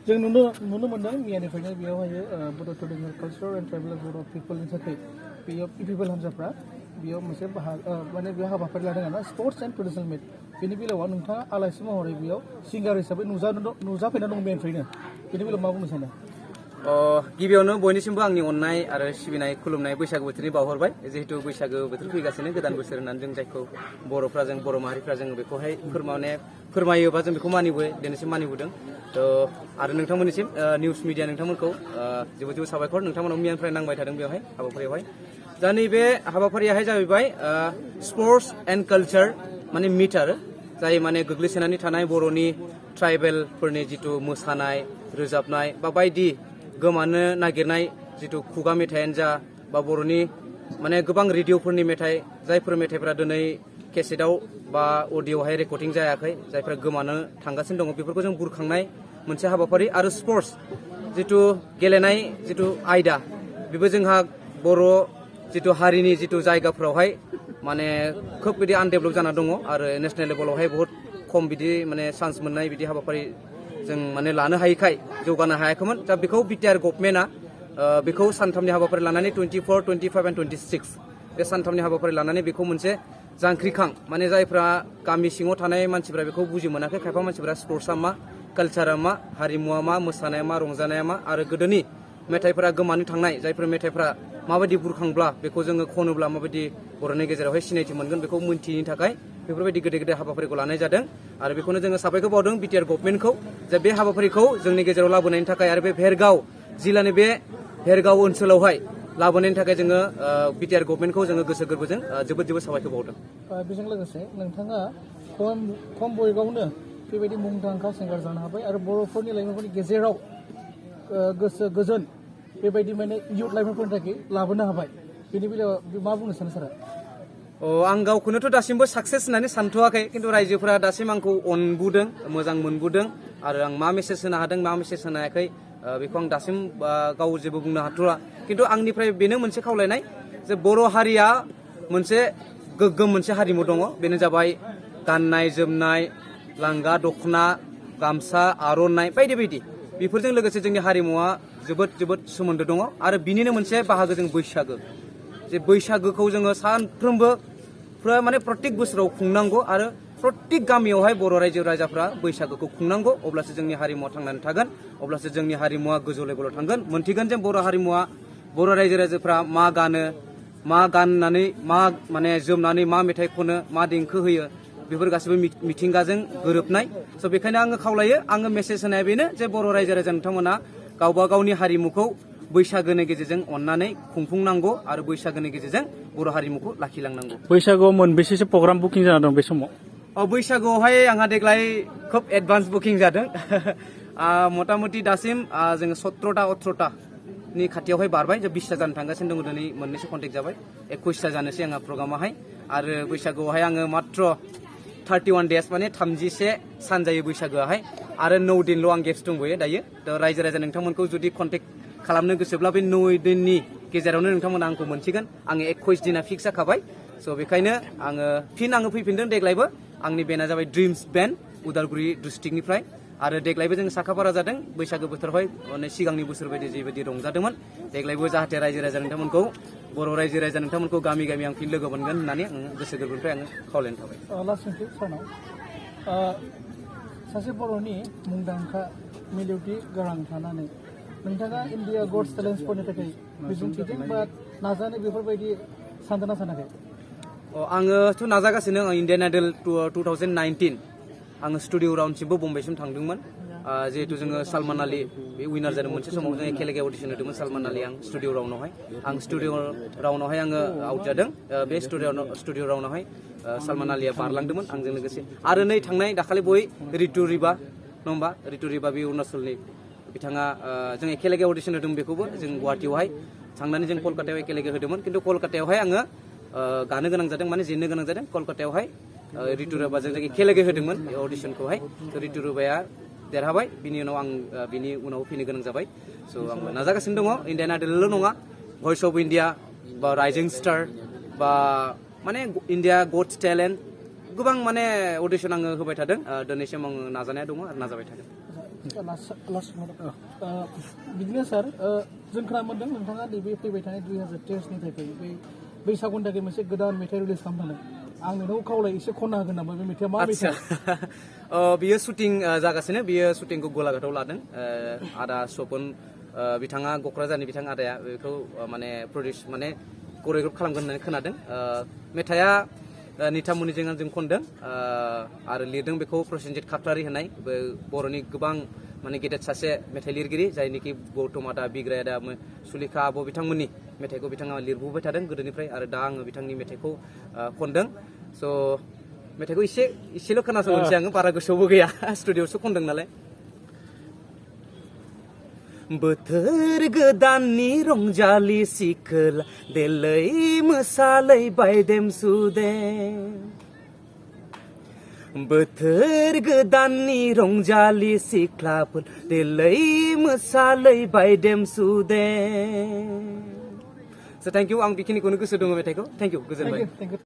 जों नुनो मोनदों मैयानिफ्रायनो बेयावहाय बर' ट्रेडिसनेल कालचार एन्ड ट्राइबेल बर' पिपलनि थाखाय बेयाव पिपल हान्जाफ्रा बेयाव मोनसे माने बेयाव हाबाफारि लादों आरोना स्पर्ट्स एन्ड ट्रेडिसनेल मिट बेनि बेलायाव नोंथाङा आलासि महरै बेयाव सिंगार हिसाबै नुजाफैना दं मैयानिफ्रायनो बेनि बेलायाव मा बुंनो सानो? गिबियावनो बयनिसिमबो आंनि अननाय आरो सिबिनाय खुलुमनाय बैसागु बोथोरनि बावहरबाय जिहेतु बैसागु बोथोर फैगासिनो गोदान बोसोर होननानै जों जायखौ बर'फ्रा जों बर' माहारिफ्रा जों बेखौहाय फोरमायोबा जों बेखौ दिनैसिम मानिबोदों आरो नोंथांमोननिसिम निउस मिडिया नोंथांमोनखौ जोबोद जोबोद साबायखर नोंथांमोनाव मैयानिफ्राय नांबाय थादों बेवहाय हाबाफारियावहाय दा नैबे हाबाफारियाहाय जाहैबाय स्पर्ट्स एन्ड कालचार माने मिट आरो जाय माने गोग्लैसोनानै थानाय बर'नि ट्राइबेलफोरनि जिथु मोसानाय रोजाबनाय बा बायदि गोमानो नागिरनाय जिथु खुगा मेथाइयानो जा बा बर'नि माने गोबां रेडिअ'फोरनि मेथाइ जायफोर मेथाइफोरा दिनै केसेटआव बा अडिअ'हाय रेकर्डिं जायाखै जायफोरा गोमानो थांगासिनो दङ बेफोरखौ जों बुरखांनाय मोनसे हाबाफारि आरो स्पर्ट्स जिथु गेलेनाय जिथु आयदा बेबो जोंहा बर' जिथु हारिनि जिथु जायगाफोरावहाय माने खोब बिदि आनडेभेलप जाना दङ आरो नेसनेल लेभेलावहाय बहुत खम बिदि माने चान्स मोननाय बिदि हाबाफारि जों माने लानो हायैखाय जौगानो हायाखैमोन दा बेखौ बिटिआर गभर्नमेन्टआ बेखौ सानथामनि हाबाफारि लानानै 24, 25 एन्ड 26 बे सानथामनि हाबाफारि लानानै बेखौ मोनसे जांख्रिखां माने जायफ्रा गामि सिङाव थानाय मानसिफ्रा बेखौ बुजि मोनाखै खायफा मानसिफ्रा स्पर्ट्सआ मा कालचारा मा हारिमुआ मा मोसानाया मा रंजानाया मा आरो गोदोनि मेथाइफोरा गोमानो थांनाय जायफोर मेथाइफ्रा माबायदि बुरखांब्ला बेखौ जोङो खनोब्ला माबायदि बर'नि गेजेरावहाय सिनायथि मोनगोन बेखौ मोनथियैनि थाखाय बेफोरबायदि गेदेर गेदेर हाबाफारिखौ लानाय जादों आरो बेखौनो जोङो साबायखर बावदों बिटिआर गभर्नमेन्टखौ जे बे हाबाफारिखौ जोंनि गेजेराव लाबोनायनि थाखाय आरो बे भेरगाव जिल्लानि बे भेरगाव ओनसोलावहाय लाबोनायनि थाखाय जोङो बिटिआर गभर्नमेन्टखौ जोङो गोसो गोरबोजों जोबोद जोबोद साबायखर बावदों। बेजों लोगोसे नोंथाङा खम बयगावनो बेबायदि मुंदांखा सिंगार जानो हाबाय आरो बर'फोरनि लाइमोनफोरनि गेजेराव गोसो गोजोन बेबायदि माने इयुथ लाइमोनफोरनि थाखाय लाबोनो हाबाय बेनि बेलायाव मा बुंनो सानो सारा? आं गावखौनोथ' दासिमबो साक्सेस होननानै सानथ'वाखै खिन्थु रायजोफोरा दासिम आंखौ अनबोदों मोजां मोनबोदों आरो आं मा मेसेज होनो हादों मा मेसेज होनो हायाखै बेखौ आं दासिम गाव जेबो बुंनो हाथ'वा खिन्थु आंनिफ्राय बेनो मोनसे खावलायनाय जे बर' हारिया मोनसे गोग्गोम मोनसे हारिमु दङ बेनो जाबाय गाननाय जोमनाय लांगा दख'ना गामसा आर'नाइ बायदि बायदि बेफोरजों लोगोसे जोंनि हारिमुवा जोबोद जोबोद सोमोन्दो दङ आरो बिनिनो मोनसे बाहागो जों बैसागो जे बैसागोखौ जोङो सानफ्रोमबो माने प्रत्येक बोसोराव खुंनांगौ आरो प्रत्येक गामियावहाय बर' रायजो राजाफ्रा बैसागोखौ खुंनांगौ अब्लासो जोंनि हारिमुवा थांनानै थागोन अब्लासो जोंनि हारिमुवा गोजौ लेभेलाव थांगोन मोनथिगोन जे बर' हारिमुवा बर' रायजो राजाफ्रा मा गानो मा गाननानै मा माने जोमनानै मा मेथाइ खनो मा देंखो होयो बेफोर गासैबो मिथिंगाजों गोरोबनाय स' बेखायनो आङो खावलायो आङो मेसेज होनाया बेनो जे बर' रायजो राजा नोंथांमोना गावबा गावनि हारिमुखौ बैसागोनि गेजेरजों अननानै खुंफुंनांगौ आरो बैसागोनि गेजेरजों बर' हारिमुखौ लाखिलांनांगौ। बैसागोआव मोनबेसेसो प्रग्राम बुकिं जाना दं बे समाव? बैसागोआवहाय आंहा देग्लाय खोब एडभान्स बुकिं जादों मथा मथि दासिम जोङो 17टा 18टानि खाथियावहाय बारबाय 20टा जानो थांगासिनो दङ दिनै मोननैसो कन्टेक्ट जाबाय 21टा जानोसै आंहा प्रग्रामाहाय आरो बैसागोआवहाय आङो मात्र 31 डेज माने 31 सान जायो बैसागोआहाय आरो 9 दिनल' आं गेप्स दंबोयो दायो थ' रायजो राजा नोंथांमोनखौ जुदि कन्टेक्ट खालामनो गोसोब्ला बे 9 दिननि गेजेरावनो नोंथांमोना आंखौ मोनसिगोन आङो 21 दिना फिक्स जाखाबाय स' बेखायनो आङो फैफिनदों देग्लायबो आंनि बेना जाबाय ड्रिम्स बेन्ड उदालगुरि डिस्ट्रिक्टनिफ्राय आरो देग्लायबो जों साखाफारा जादों बैसागो बोथोरावहाय माने सिगांनि बोसोर बायदि जेबायदि रंजादोंमोन देग्लायबो जाहाथे रायजो राजा नोंथांमोनखौ बर' रायजो राजा नोंथांमोनखौ गामि गामि आं फिन लोगो मोनगोन होननानै आङो गोसो गोरबोनिफ्राय आङो खावलायनो थाबाय। लास्ट सोंथि सानाव सासे बर'नि मुंदांखा मेलोडि गारां थानानै नोंथाङा इन्डिया गड्स टेलेन्ट स्पर्टनि थाखाय मिजिंथिदों बा नाजानो बेफोरबायदि सानदोंना सानाखै? आङोथ' नाजागासिनो इण्डियान आइडल 2019 आङो स्टुडिअ राउन्डसिमबो बम्बाइसिम थांदोंमोन जिहेतु जोङो सलमान आली बे उइनार जादों मोनसे समाव जों एखेलेगे अडिसन होदोंमोन सलमान आली आं स्टुडिअ राउन्डआवहाय आङो आउट जादों बे स्टुडिअ राउन्डआवहाय सलमान आलीया बारलांदोंमोन आंजों लोगोसे आरो नै थांनाय दाखालि बय रितु रिबा नङा होमबा रितु रिबा बे अरुणाचलनि बिथाङा जों एखेलेगे अडिसन होदोंमोन बेखौबो जों गुवाहाटियावहाय थांनानै जों कलकातायाव एखेलेगे होदोंमोन खिन्थु कलकातायावहाय आङो गानो गोनां जादों माने जेननो गोनां जादों कलकातायावहाय रितु रिबाजों जों एखेलेगे होदोंमोन अडिसनखौहाय रितु रिबाया देरहाबाय बिनि उनाव आं बिनि उनाव फैनो गोनां जाबाय स' आंबो नाजागासिनो दङ इण्डियान आइडलल' नङा भइस अफ इण्डिया बा राइजिं स्टार बा माने इण्डिया गड्स टेलेन्ट गोबां माने अडिशन आङो होबाय थादों दिनैसिम आं नाजानाया दङ आरो नाजाबाय थागोन बिदिनो सार जों खोनानो मोनदों नोंथाङा नैबे फैबाय थानाय 2023 निफ्राय बे बैसागुनि थाखाय मोनसे गोदान मेथाइ रिलिज खालामदों आं नोंथांखौ खावलाय एसे खनना होगोन नामा बे मेथाइआ मा मेथाइ बियो शुटिं जागासिनो बियो शुटिंखौ गलाघाटआव लादों आदा सपन बिथाङा क'क्राझारनि बिथां आदाया बेखौ माने प्रडिउस माने करिय'ग्राफ खालामगोन होननानै खोनादों मेथाइआ निथामुनिजों आंजों खनदों आरो लिरदों बेखौ प्रसेनजित खाख्लारि होननाय बर'नि गोबां माने गेदेर सासे मेथाइ लिरगिरि जायनिखि गौतम आदा बिग्राय आदा सुलेखा आब' बिथांमोननि मेथाइखौ बिथाङा लिरबोबाय थादों गोदोनिफ्राय आरो दा आङो बिथांनि मेथाइखौ खनदों स' मेथाइखौ एसेल' खोनासंनोसै आङो बारा गोसोआवबो गैया स्टुडिअ'आवसो खनदों नालाय बोथोर गोदाननि रंजालि सिखोला देलै मोसालै बायदेम सुदेम बोथोर गोदाननि रंजालि सिख्लाफोर देलै मोसालै बायदेम सुदेम स' थेंक इउ आं बेखिनिखौनो गोसो दङ मेथाइखौ थेंक इउ गोजोनबाय